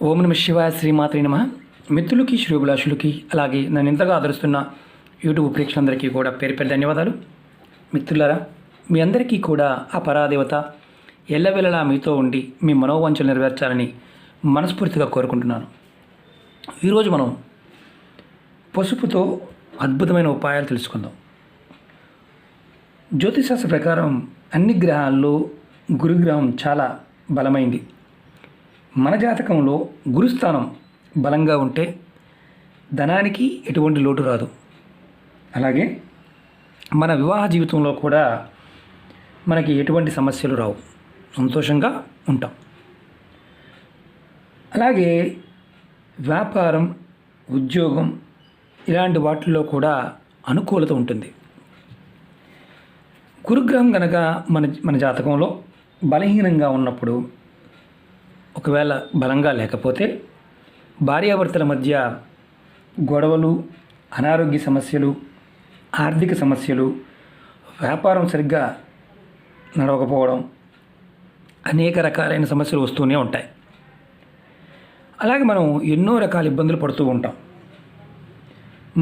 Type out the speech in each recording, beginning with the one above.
ఓం నమ శివాయ శ్రీమాత్రే నమః. మిత్రులకి శ్రేయోభిలాషులకి అలాగే నన్ను ఇంతగా ఆదరిస్తున్న యూట్యూబ్ ప్రేక్షకులందరికీ కూడా పేరు పేరు ధన్యవాదాలు. మిత్రులారా, మీ అందరికీ కూడా ఆ పరాదేవత ఎల్లవెల్లలా మీతో ఉండి మీ మనోవాంఛలు నెరవేర్చాలని మనస్ఫూర్తిగా కోరుకుంటున్నాను. ఈరోజు మనం పసుపుతో అద్భుతమైన ఉపాయాలు తెలుసుకుందాం. జ్యోతిశాస్త్ర ప్రకారం అన్ని గ్రహాల్లో గురుగ్రహం చాలా బలమైంది. మన జాతకంలో గురుస్థానం బలంగా ఉంటే ధనానికి ఎటువంటి లోటు రాదు. అలాగే మన వివాహ జీవితంలో కూడా మనకి ఎటువంటి సమస్యలు రావు, సంతోషంగా ఉంటాం. అలాగే వ్యాపారం, ఉద్యోగం ఇలాంటి వాటిల్లో కూడా అనుకూలత ఉంటుంది. గురుగ్రహం కనుక మన జాతకంలో బలహీనంగా ఉన్నప్పుడు, ఒకవేళ బలంగా లేకపోతే భార్యాభర్తల మధ్య గొడవలు, అనారోగ్య సమస్యలు, ఆర్థిక సమస్యలు, వ్యాపారం సరిగ్గా నడవకపోవడం, అనేక రకాలైన సమస్యలు వస్తూనే ఉంటాయి. అలాగే మనం ఎన్నో రకాల ఇబ్బందులు పడుతూ ఉంటాం.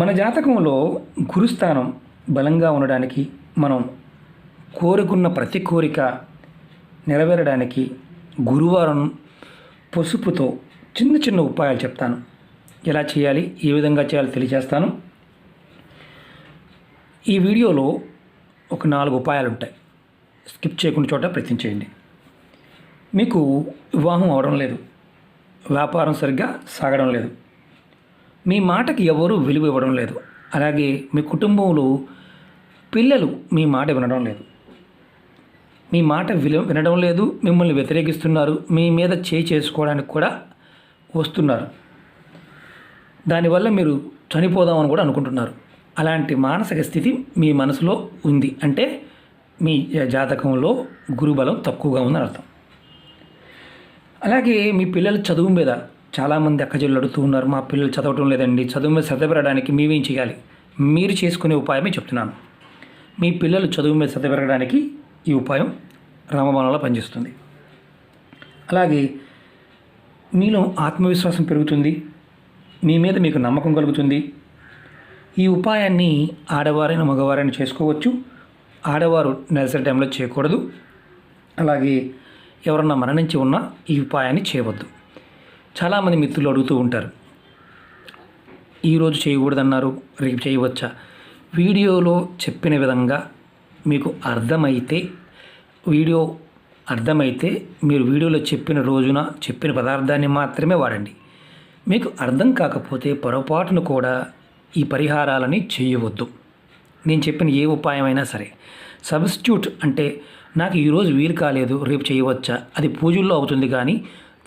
మన జాతకంలో గురుస్థానం బలంగా ఉండడానికి, మనం కోరుకున్న ప్రతి కోరిక నెరవేరడానికి గురువారం పసుపుతో చిన్న చిన్న ఉపాయాలు చెప్తాను. ఎలా చేయాలి, ఏ విధంగా చేయాలో తెలియజేస్తాను. ఈ వీడియోలో ఒక 4 ఉపాయాలు ఉంటాయి. స్కిప్ చేయకుండా చోట ప్రయత్నం చేయండి. మీకు వివాహం అవడం లేదు, వ్యాపారం సరిగ్గా సాగడం లేదు, మీ మాటకి ఎవరు విలువ ఇవ్వడం లేదు, అలాగే మీ కుటుంబంలో పిల్లలు మీ మాట వినడం లేదు, మీ మాట వినడం లేదు, మిమ్మల్ని వ్యతిరేకిస్తున్నారు, మీ మీద చేసుకోవడానికి కూడా వస్తున్నారు, దానివల్ల మీరు చనిపోదామని కూడా అనుకుంటున్నారు. అలాంటి మానసిక స్థితి మీ మనసులో ఉంది అంటే మీ జాతకంలో గురుబలం తక్కువగా ఉందని అర్థం. అలాగే మీ పిల్లల చదువు మీద చాలామంది అక్కచెల్లెలు అడుగుతూ ఉన్నారు, మా పిల్లలు చదవటం లేదండి, చదువు మీద శ్రద్ధ పెరగడానికి మేమేం చేయాలి? మీరు చేసుకునే ఉపాయమే చెప్తున్నాను. మీ పిల్లలు చదువు మీద శ్రద్ధ పెరగడానికి ఈ ఉపాయం రామబాణంలో పనిచేస్తుంది. అలాగే మీలో ఆత్మవిశ్వాసం పెరుగుతుంది, మీ మీద మీకు నమ్మకం కలుగుతుంది. ఈ ఉపాయాన్ని ఆడవారైన మగవారైనా చేసుకోవచ్చు. ఆడవారు నెలసరి టైంలో చేయకూడదు. అలాగే ఎవరన్నా మరణించి ఉన్నా ఈ ఉపాయాన్ని చేయవద్దు. చాలామంది మిత్రులు అడుగుతూ ఉంటారు, ఈరోజు చేయకూడదన్నారు, రేపు చేయవచ్చా? వీడియోలో చెప్పిన విధంగా మీకు అర్థమైతే మీరు వీడియోలో చెప్పిన రోజున చెప్పిన పదార్థాన్ని మాత్రమే వాడండి. మీకు అర్థం కాకపోతే పొరపాటును కూడా ఈ పరిహారాలని చేయవద్దు. నేను చెప్పిన ఏ ఉపాయమైనా సరే సబ్స్టిట్యూట్ అంటే నాకు ఈరోజు వీలు కాలేదు, రేపు చేయవచ్చా, అది పూజల్లో అవుతుంది, కానీ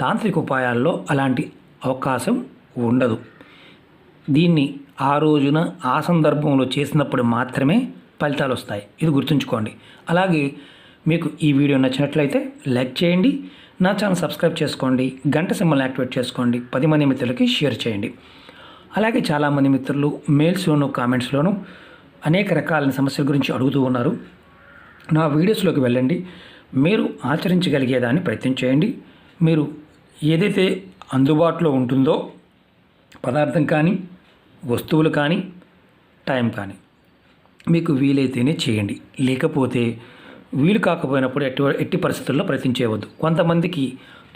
తాంత్రిక ఉపాయాల్లో అలాంటి అవకాశం ఉండదు. దీన్ని ఆ రోజున ఆ సందర్భంలో చేసినప్పుడు మాత్రమే ఫలితాలు వస్తాయి. ఇది గుర్తుంచుకోండి. అలాగే మీకు ఈ వీడియో నచ్చినట్లయితే లైక్ చేయండి, నా ఛానల్ సబ్స్క్రైబ్ చేసుకోండి, గంట సింబల్ని యాక్టివేట్ చేసుకోండి, 10 మంది మిత్రులకి షేర్ చేయండి. అలాగే చాలామంది మిత్రులు మెయిల్స్లోను, కామెంట్స్లోను అనేక రకాలైన సమస్యల గురించి అడుగుతూ ఉన్నారు. నా వీడియోస్లోకి వెళ్ళండి, మీరు ఆచరించగలిగేదాన్ని ప్రయత్నం చేయండి. మీరు ఏదైతే అందుబాటులో ఉంటుందో పదార్థం కానీ, వస్తువులు కానీ, టైం కానీ మీకు వీలైతేనే చేయండి. లేకపోతే వీలు కాకపోయినప్పుడు ఎట్టి పరిస్థితుల్లో ప్రయత్నం చేయవద్దు. కొంతమందికి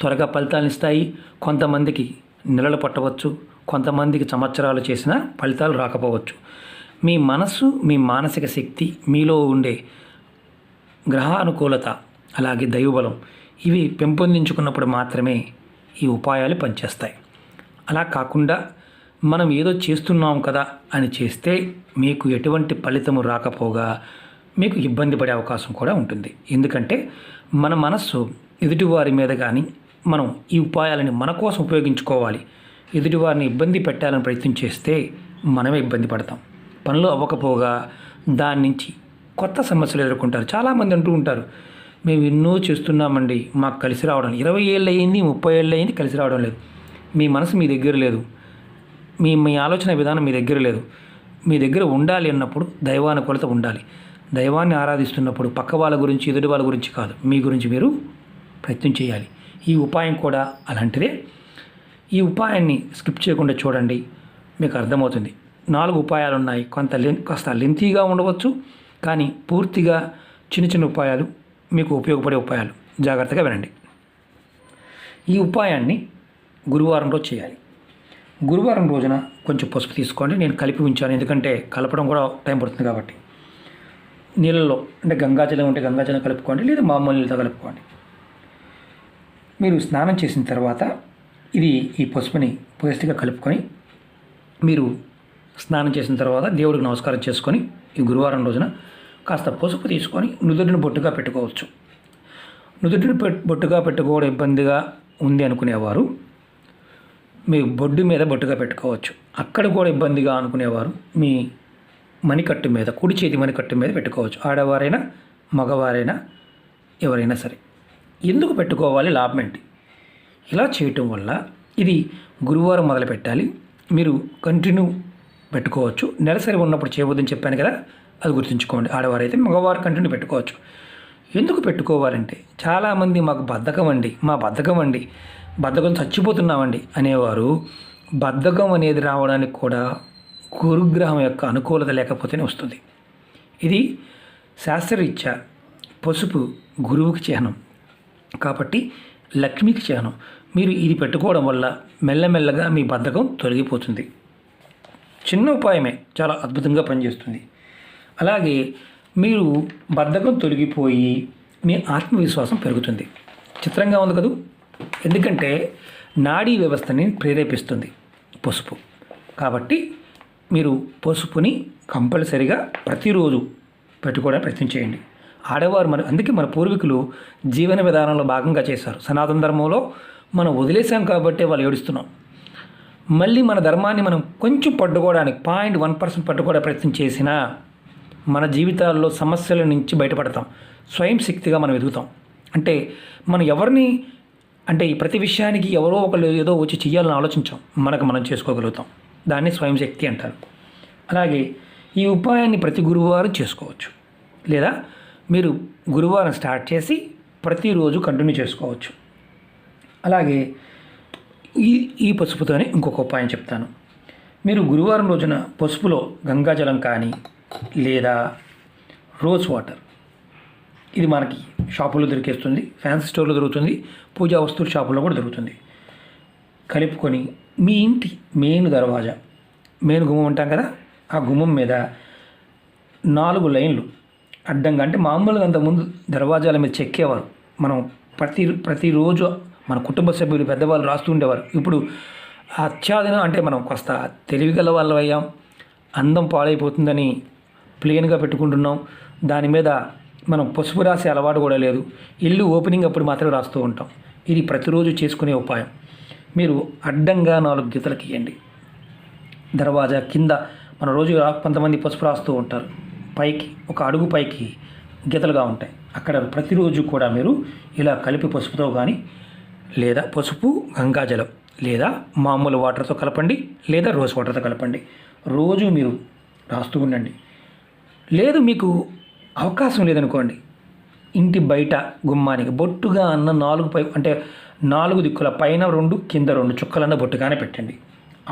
త్వరగా ఫలితాలను ఇస్తాయి, కొంతమందికి నెలలు పట్టవచ్చు, కొంతమందికి సంవత్సరాలు చేసిన ఫలితాలు రాకపోవచ్చు. మీ మనస్సు, మీ మానసిక శక్తి, మీలో ఉండే గ్రహానుకూలత, అలాగే దైవబలం ఇవి పెంపొందించుకున్నప్పుడు మాత్రమే ఈ ఉపాయాలు పనిచేస్తాయి. అలా కాకుండా మనం ఏదో చేస్తున్నాం కదా అని చేస్తే మీకు ఎటువంటి ఫలితము రాకపోగా మీకు ఇబ్బంది పడే అవకాశం కూడా ఉంటుంది. ఎందుకంటే మన మనస్సు ఎదుటివారి మీద కానీ మనం ఈ ఉపాయాలని మన కోసం ఉపయోగించుకోవాలి. ఎదుటివారిని ఇబ్బంది పెట్టాలని ప్రయత్నం చేస్తే మనమే ఇబ్బంది పడతాం. పనులు అవ్వకపోగా దాని నుంచి కొత్త సమస్యలు ఎదుర్కొంటారు. చాలామంది అంటూ ఉంటారు, మేము ఎన్నో చేస్తున్నామండి, మాకు కలిసి రావడం 20 ఏళ్ళు అయ్యింది, 30 ఏళ్ళు అయ్యింది, కలిసి రావడం లేదు. మీ మనసు మీ దగ్గర లేదు, మీ ఆలోచన విధానం మీ దగ్గర లేదు. మీ దగ్గర ఉండాలి అన్నప్పుడు దైవానుకూలత ఉండాలి. దైవాన్ని ఆరాధిస్తున్నప్పుడు పక్క వాళ్ళ గురించి, ఎదుటి వాళ్ళ గురించి కాదు, మీ గురించి మీరు ప్రయత్నం చేయాలి. ఈ ఉపాయం కూడా అలాంటిదే. ఈ ఉపాయాన్ని స్కిప్ చేయకుండా చూడండి, మీకు అర్థమవుతుంది. 4 ఉపాయాలు ఉన్నాయి. కాస్త లెంతీగా ఉండవచ్చు, కానీ పూర్తిగా చిన్న చిన్న ఉపాయాలు, మీకు ఉపయోగపడే ఉపాయాలు. జాగ్రత్తగా వినండి. ఈ ఉపాయాన్ని గురువారం రోజు చేయాలి. గురువారం రోజున కొంచెం పసుపు తీసుకోండి. నేను కలిపి ఉంచాను, ఎందుకంటే కలపడం కూడా టైం పడుతుంది కాబట్టి. నీళ్ళలో అంటే గంగాజలం ఉంటే గంగాజలం కలుపుకోండి, లేదా మామూలు నీళ్ళతో కలుపుకోండి. మీరు స్నానం చేసిన తర్వాత ఈ పసుపుని పేస్ట్గా కలుపుకొని మీరు స్నానం చేసిన తర్వాత దేవుడికి నమస్కారం చేసుకొని ఈ గురువారం రోజున కాస్త పసుపు తీసుకొని నుదుటిని బొట్టుగా పెట్టుకోవచ్చు. నుదుటిని బొట్టుగా పెట్టుకోవడం ఇబ్బందిగా ఉంది అనుకునేవారు మీ బొడ్డు మీద బొట్టుగా పెట్టుకోవచ్చు. అక్కడ కూడా ఇబ్బందిగా అనుకునేవారు మీ మణికట్టు మీద, కుడి చేతి మణికట్టు మీద పెట్టుకోవచ్చు. ఆడవారైనా మగవారైనా ఎవరైనా సరే. ఎందుకు పెట్టుకోవాలి, లాభం ఏంటి? ఇలా చేయటం వల్ల ఇది గురువారం మొదలు పెట్టాలి. మీరు కంటిన్యూ పెట్టుకోవచ్చు. నెలసరి ఉన్నప్పుడు చేయవద్దని చెప్పాను కదా, అది గుర్తుంచుకోండి. ఆడవారైతే మగవారు కంటిన్యూ పెట్టుకోవచ్చు. ఎందుకు పెట్టుకోవాలంటే చాలామంది మాకు బద్ధకం అండి, బద్ధకం చచ్చిపోతున్నామండి అనేవారు. బద్ధకం అనేది రావడానికి కూడా గురుగ్రహం యొక్క అనుకూలత లేకపోతేనే వస్తుంది. ఇది శాస్త్రరీత్యా పసుపు గురువుకి చిహ్నం కాబట్టి లక్ష్మికి చిహ్నం. మీరు ఇది పెట్టుకోవడం వల్ల మెల్లమెల్లగా మీ బద్ధకం తొలగిపోతుంది. చిన్న ఉపాయమే, చాలా అద్భుతంగా పనిచేస్తుంది. అలాగే మీరు బద్ధకం తొలగిపోయి మీ ఆత్మవిశ్వాసం పెరుగుతుంది. చిత్రంగా ఉంది కదూ. ఎందుకంటే నాడీ వ్యవస్థని ప్రేరేపిస్తుంది పసుపు. కాబట్టి మీరు పసుపుని కంపల్సరిగా ప్రతిరోజు పెట్టుకోవడానికి ప్రయత్నం చేయండి. ఆడవారు అందుకే మన పూర్వీకులు జీవన విధానంలో భాగంగా చేశారు. సనాతన ధర్మంలో మనం వదిలేసాం కాబట్టి వాళ్ళు ఏడుస్తున్నాం. మళ్ళీ మన ధర్మాన్ని మనం కొంచెం పట్టుకోవడానికి 0.1% పట్టుకోవడానికి ప్రయత్నం చేసినా మన జీవితాల్లో సమస్యల నుంచి బయటపడతాం. స్వయం శక్తిగా మనం ఎదుగుతాం. అంటే మనం ఎవరిని అంటే ఈ ప్రతి విషయానికి ఎవరో ఒకరు ఏదో వచ్చి చెయ్యాలని ఆలోచించాం. మనం చేసుకోగలుగుతాం. దాన్ని స్వయం శక్తి అంటారు. అలాగే ఈ ఉపాయాన్ని ప్రతి గురువారం చేసుకోవచ్చు, లేదా మీరు గురువారం స్టార్ట్ చేసి ప్రతిరోజు కంటిన్యూ చేసుకోవచ్చు. అలాగే ఈ పసుపుతోనే ఇంకొక ఉపాయం చెప్తాను. మీరు గురువారం రోజున పసుపులో గంగాజలం కానీ లేదా రోజ్ వాటర్, ఇది మనకి షాపుల్లో దొరికేస్తుంది, ఫ్యాన్సీ స్టోర్లో దొరుకుతుంది, పూజా వస్తువుల షాపుల్లో కూడా దొరుకుతుంది. కలుపుకొని మీ ఇంటి మెయిన్ గుమ్మం అంటాం కదా, ఆ గుమ్మం మీద 4 లైన్లు అడ్డంగా, అంటే మామూలుగా అంతకుముందు దర్వాజాల మీద చెక్కేవారు. మనం ప్రతిరోజు మన కుటుంబ సభ్యులు పెద్దవాళ్ళు రాస్తూ ఉండేవారు. ఇప్పుడు అత్యాధునిక అంటే మనం కాస్త తెలివిగల వాళ్ళం అయ్యాం, అందం పాడైపోతుందని ప్లెయిన్గా పెట్టుకుంటున్నాం. దాని మీద మనం పసుపు రాసే అలవాటు కూడా లేదు. ఇల్లు ఓపెనింగ్ అప్పుడు మాత్రమే రాస్తూ ఉంటాం. ఇది ప్రతిరోజు చేసుకునే ఉపాయం. మీరు అడ్డంగా 4 గీతలు గీయండి. దర్వాజా కింద మన రోజు కొంతమంది పసుపు రాస్తూ ఉంటారు, పైకి ఒక అడుగు పైకి గీతలుగా ఉంటాయి. అక్కడ ప్రతిరోజు కూడా మీరు ఇలా కలిపి పసుపుతో కానీ, లేదా పసుపు గంగాజలం లేదా మామూలు వాటర్తో కలపండి, లేదా రోజ్ వాటర్తో కలపండి. రోజు మీరు రాస్తూ ఉండండి. లేదు మీకు అవకాశం లేదనుకోండి, ఇంటి బయట గుమ్మానికి బొట్టుగా అన్న 4 దిక్కుల పైన 2 కింద 2 చుక్కలన్న బొట్టుగానే పెట్టండి.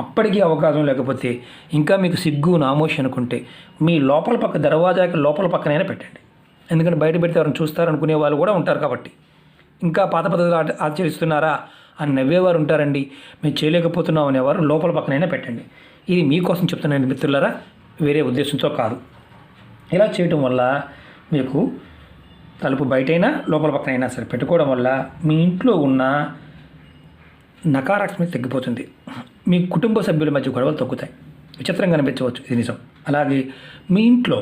అప్పటికీ అవకాశం లేకపోతే, ఇంకా మీకు సిగ్గు నామోషి అనుకుంటే మీ దర్వాజాకి లోపల పక్కనైనా పెట్టండి. ఎందుకంటే బయట పెడితే ఎవరైనా చూస్తారనుకునే వాళ్ళు కూడా ఉంటారు. కాబట్టి ఇంకా పాత పద్ధతులు ఆచరిస్తున్నారా అని నవ్వేవారు ఉంటారండి. మేము చేయలేకపోతున్నాం అనేవారు లోపల పక్కనైనా పెట్టండి. ఇది మీకోసం చెప్తున్నాను మిత్రులారా, వేరే ఉద్దేశంతో కాదు. ఇలా చేయటం వల్ల మీకు తలుపు బయటైనా లోపల పక్కనైనా సరే పెట్టుకోవడం వల్ల మీ ఇంట్లో ఉన్న నకారాత్మక తగ్గిపోతుంది. మీ కుటుంబ సభ్యుల మధ్య గొడవలు తగ్గుతాయి. విచిత్రంగా అనిపించవచ్చు, ఇది నిజం. అలాగే మీ ఇంట్లో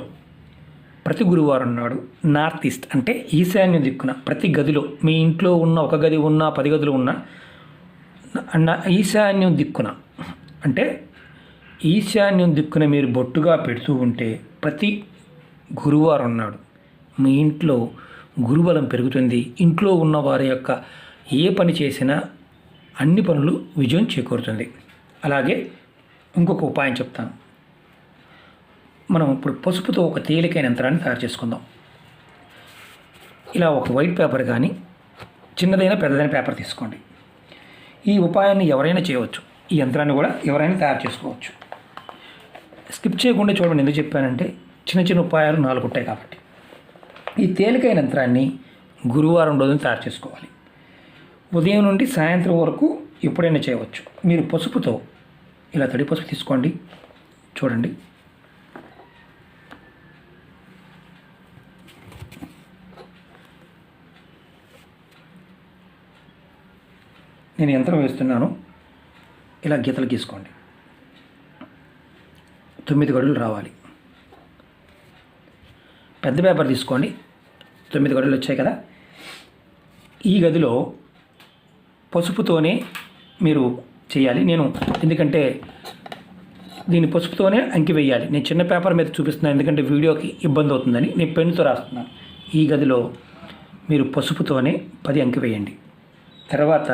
ప్రతి గురువారం నాడు నార్త్ ఈస్ట్ అంటే ఈశాన్యం దిక్కున ప్రతి గదిలో, మీ ఇంట్లో ఉన్న ఒక గది ఉన్న 10 గదులు ఉన్న ఈశాన్యం దిక్కున, అంటే ఈశాన్యం దిక్కున మీరు బొట్టుగా పెడుతూ ఉంటే ప్రతి గురువారం నాడు మీ ఇంట్లో గురుబలం పెరుగుతుంది. ఇంట్లో ఉన్న వారి యొక్క ఏ పని చేసినా అన్ని పనులు విజయం చేకూరుతుంది. అలాగే ఇంకొక ఉపాయం చెప్తాను. మనం ఇప్పుడు పసుపుతో ఒక తేలికైన యంత్రాన్ని తయారు చేసుకుందాం. ఇలా ఒక వైట్ పేపర్ కానీ చిన్నదైన పెద్దదైన పేపర్ తీసుకోండి. ఈ ఉపాయాన్ని ఎవరైనా చేయవచ్చు. ఈ యంత్రాన్ని కూడా ఎవరైనా తయారు చేసుకోవచ్చు. స్కిప్ చేయకుండా చూడండి. ఎందుకు చెప్పానంటే చిన్న చిన్న ఉపాయాలు 4 ఉంటాయి కాబట్టి. ఈ తేలికైన యంత్రాన్ని గురువారం రోజున తయారు చేసుకోవాలి. ఉదయం నుండి సాయంత్రం వరకు ఎప్పుడైనా చేయవచ్చు. మీరు పసుపుతో ఇలా తడి పసుపు తీసుకోండి. చూడండి, నేను యంత్రం వేస్తున్నాను. ఇలా గీతలు గీసుకోండి. 9 గడులు రావాలి. పెద్ద పేపర్ తీసుకోండి. 9 గడులు వచ్చాయి కదా. ఈ గదిలో పసుపుతోనే మీరు చేయాలి. నేను ఎందుకంటే దీన్ని పసుపుతోనే అంకి వేయాలి. నేను చిన్న పేపర్ మీద చూపిస్తున్నాను ఎందుకంటే వీడియోకి ఇబ్బంది అవుతుందని నేను పెన్నుతో రాస్తున్నాను. ఈ గదిలో మీరు పసుపుతోనే 10 అంకి వేయండి. తర్వాత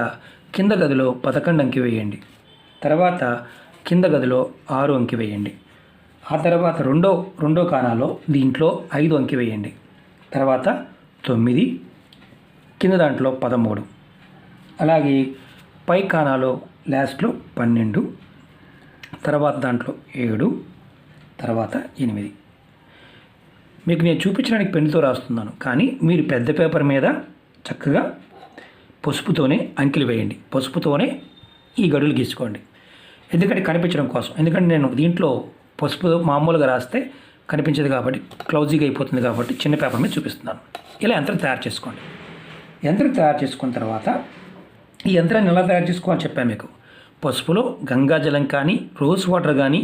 కింద గదిలో 11 అంకి వేయండి. తర్వాత కింద గదిలో 6 అంకి వేయండి. ఆ తర్వాత రెండో కానాలో దీంట్లో 5 అంకి వేయండి. తర్వాత 9, కింద దాంట్లో 13, అలాగే పై కానాలో లాస్ట్లో 12, తర్వాత దాంట్లో 7, తర్వాత 8. మీకు నేను చూపించడానికి పెన్నుతో రాస్తున్నాను, కానీ మీరు పెద్ద పేపర్ మీద చక్కగా పసుపుతోనే అంకెలు వేయండి. పసుపుతోనే ఈ గడులు గీసుకోండి. ఎందుకంటే కనిపించడం కోసం. ఎందుకంటే నేను దీంట్లో పసుపు మామూలుగా రాస్తే కనిపించదు కాబట్టి క్లౌజీగా అయిపోతుంది కాబట్టి చిన్న పేపర్ మీద చూపిస్తున్నాను. ఇలా యంత్రం తయారు చేసుకోండి. యంత్రం తయారు చేసుకున్న తర్వాత ఈ యంత్రాన్ని ఎలా తయారు చేసుకోవాలని చెప్పాను మీకు. పసుపులో గంగాజలం కానీ రోజ్ వాటర్ కానీ,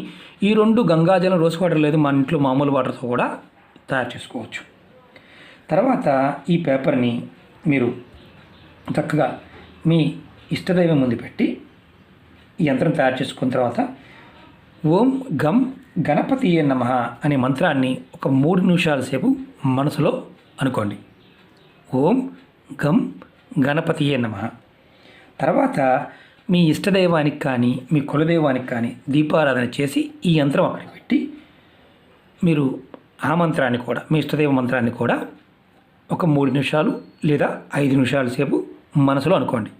ఈ 2 గంగాజలం రోజ్ వాటర్ లేదు మన ఇంట్లో మామూలు వాటర్తో కూడా తయారు చేసుకోవచ్చు. తర్వాత ఈ పేపర్ని మీరు చక్కగా మీ ఇష్టదైవం ముందు పెట్టి ఈ యంత్రం తయారు చేసుకున్న తర్వాత ఓం గం గణపతియే నమః అనే మంత్రాన్ని ఒక 3 నిమిషాల సేపు మనసులో అనుకోండి. ఓం గం గణపతియే నమః. తర్వాత మీ ఇష్టదైవానికి కానీ మీ కులదైవానికి కానీ దీపారాధన చేసి ఈ యంత్రం అక్కడికి పెట్టి మీరు ఆ మంత్రాన్ని కూడా మీ ఇష్టదైవ మంత్రాన్ని కూడా ఒక 3 నిమిషాలు లేదా 5 నిమిషాల సేపు మనసులో అనుకోండి.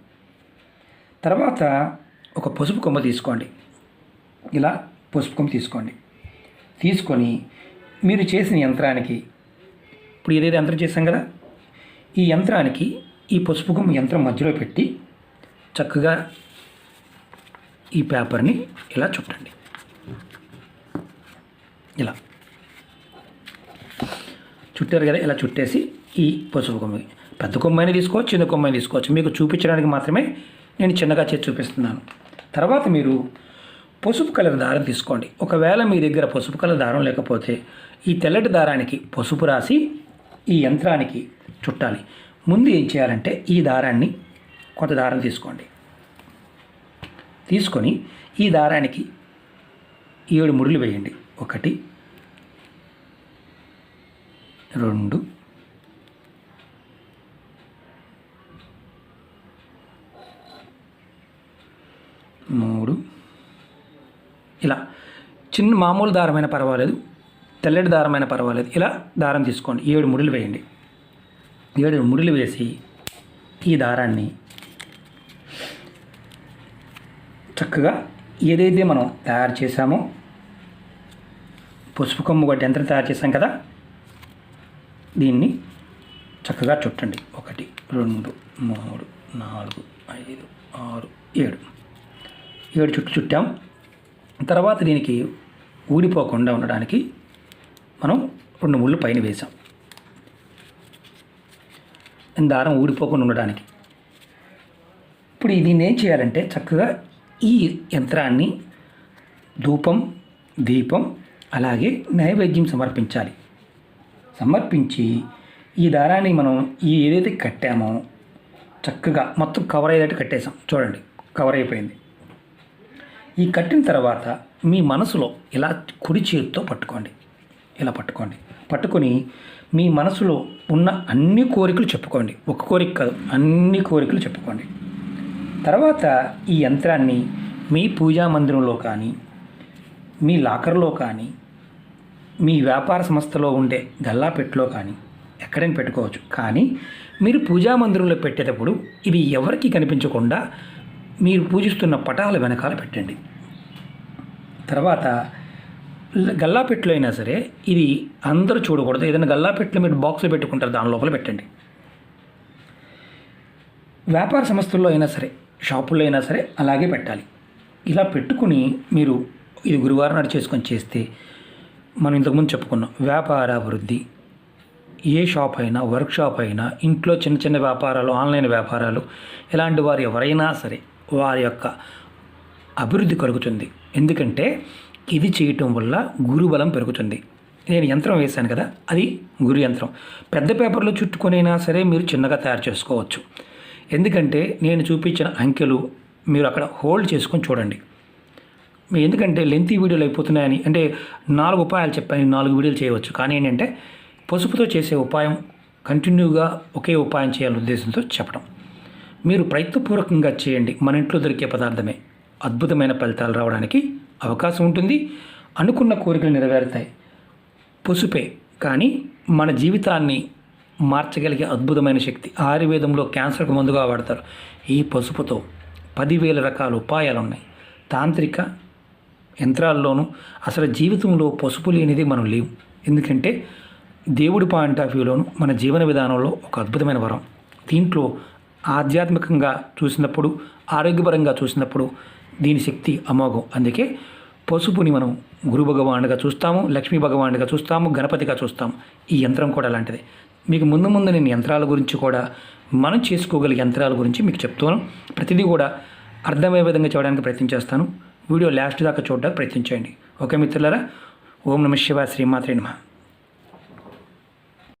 తర్వాత ఒక పసుపు కొమ్మ తీసుకోండి. ఇలా పసుపు కొమ్మ తీసుకొని మీరు చేసిన యంత్రానికి, ఇప్పుడు ఏదైతే యంత్రం చేశాం కదా, ఈ యంత్రానికి ఈ పసుపు కొమ్మ యంత్రం మధ్యలో పెట్టి చక్కగా ఈ పేపర్ని ఇలా చుట్టండి. ఇలా చుట్టారు కదా. ఇలా చుట్టేసి ఈ పసుపు కొమ్మ, పెద్ద కొమ్మైనా తీసుకోవచ్చు, చిన్న కొమ్మైనా తీసుకోవచ్చు. మీకు చూపించడానికి మాత్రమే నేను చిన్నగా చేసి చూపిస్తున్నాను. తర్వాత మీరు పసుపు కలర్ దారం తీసుకోండి. ఒకవేళ మీ దగ్గర పసుపు కలర్ దారం లేకపోతే ఈ తెల్లటి దారానికి పసుపు రాసి ఈ యంత్రానికి చుట్టాలి. ముందు ఏం చేయాలంటే ఈ దారాన్ని కొంత దారం తీసుకోండి. తీసుకొని ఈ దారానికి 7 ముడులు వేయండి. 1, 2, 3, ఇలా చిన్న మామూలు దారమైన పర్వాలేదు, తెల్లటి దారమైన పర్వాలేదు. ఇలా దారం తీసుకోండి. 7 ముడులు వేయండి. 7 ముడులు వేసి ఈ దారాన్ని చక్కగా ఏదైతే మనం తయారు చేసామో పసుపు కొమ్ము గట్టి యంత్రం తయారు చేసాం కదా, దీన్ని చక్కగా చుట్టండి. 1, 2, 3, 4, 5, 6, 7 చుట్టూ చుట్టాం. తర్వాత దీనికి ఊడిపోకుండా ఉండడానికి మనం 2 ముళ్ళు పైన వేసాం. దారం ఊడిపోకుండా ఉండడానికి. ఇప్పుడు దీన్ని ఏం చేయాలంటే చక్కగా ఈ యంత్రాన్ని ధూపం, దీపం, అలాగే నైవేద్యం సమర్పించాలి. సమర్పించి ఈ దారాన్ని మనం ఏదైతే కట్టామో చక్కగా మొత్తం కవర్ అయ్యేటట్టు కట్టేసాం. చూడండి, కవర్ అయిపోయింది. ఈ కట్టిన తర్వాత మీ మనసులో ఇలా కుడి చేతితో పట్టుకోండి. ఇలా పట్టుకొని మీ మనసులో ఉన్న అన్ని కోరికలు చెప్పుకోండి. ఒక కోరిక కాదు, అన్ని కోరికలు చెప్పుకోండి. తర్వాత ఈ యంత్రాన్ని మీ పూజా మందిరంలో కానీ, మీ లాకర్లో కానీ, మీ వ్యాపార సంస్థలో ఉండే గల్లాపెట్టులో కానీ ఎక్కడైనా పెట్టుకోవచ్చు. కానీ మీరు పూజా మందిరంలో పెట్టేటప్పుడు ఇది ఎవరికి కనిపించకుండా మీరు పూజిస్తున్న పటాల వెనకాల పెట్టండి. తర్వాత గల్లాపెట్టెలో అయినా సరే ఇది అందరూ చూడకూడదు. ఏదైనా గల్లాపెట్టెలో మీరు బాక్స్లో పెట్టుకుంటారు, దాని లోపల పెట్టండి. వ్యాపార సంస్థల్లో అయినా సరే, షాపుల్లో అయినా సరే అలాగే పెట్టాలి. ఇలా పెట్టుకుని మీరు ఇది గురువారం నాడు చేసుకొని చేస్తే, మనం ఇంతకుముందు చెప్పుకున్నాం, వ్యాపార అభివృద్ధి, ఏ షాప్ అయినా, వర్క్ షాప్ అయినా, ఇంట్లో చిన్న చిన్న వ్యాపారాలు, ఆన్లైన్ వ్యాపారాలు, ఇలాంటి వారు ఎవరైనా సరే వారి యొక్క అభివృద్ధి కలుగుతుంది. ఎందుకంటే ఇది చేయటం వల్ల గురుబలం పెరుగుతుంది. నేను యంత్రం వేశాను కదా, అది గురు యంత్రం. పెద్ద పేపర్లో చుట్టుకొనైనా సరే మీరు చిన్నగా తయారు చేసుకోవచ్చు. ఎందుకంటే నేను చూపించిన అంకెలు మీరు అక్కడ హోల్డ్ చేసుకొని చూడండి. ఎందుకంటే లెంతీ వీడియోలు అయిపోతున్నాయని, అంటే 4 ఉపాయాలు చెప్పాను, 4 వీడియోలు చేయవచ్చు. కానీ ఏంటంటే పసుపుతో చేసే ఉపాయం కంటిన్యూగా ఒకే ఉపాయం చేయాలనే ఉద్దేశంతో చెప్పడం. మీరు ప్రయత్నపూర్వకంగా చేయండి. మన ఇంట్లో దొరికే పదార్థమే. అద్భుతమైన ఫలితాలు రావడానికి అవకాశం ఉంటుంది. అనుకున్న కోరికలు నెరవేరుతాయి. పసుపే కానీ మన జీవితాన్ని మార్చగలిగే అద్భుతమైన శక్తి. ఆయుర్వేదంలో క్యాన్సర్కు మందుగా వాడతారు. ఈ పసుపుతో 10,000 రకాల ఉపాయాలు ఉన్నాయి. తాంత్రిక యంత్రాల్లోనూ అసలు జీవితంలో పసుపు లేనిది మనం లేవు. ఎందుకంటే దేవుడి పాయింట్ ఆఫ్ వ్యూలోను మన జీవన విధానంలో ఒక అద్భుతమైన వరం. దీంట్లో ఆధ్యాత్మికంగా చూసినప్పుడు, ఆరోగ్యపరంగా చూసినప్పుడు దీని శక్తి అమోఘం. అందుకే పసుపుని మనం గురు భగవానుడిగా చూస్తాము, లక్ష్మీ భగవానుడిగా చూస్తాము, గణపతిగా చూస్తాము. ఈ యంత్రం కూడా అలాంటిదే. మీకు ముందు నేను యంత్రాల గురించి కూడా, మనం చేసుకోగలిగే యంత్రాల గురించి మీకు చెప్తాను. ప్రతిదీ కూడా అర్థమయ్యే విధంగా చేయడానికి ప్రయత్నం చేస్తాను. వీడియో లాస్ట్ దాకా చూడడానికి ప్రయత్నించండి. ఓకే మిత్రులారా, ఓం నమః శివాయ, శ్రీమాత్రే నమః.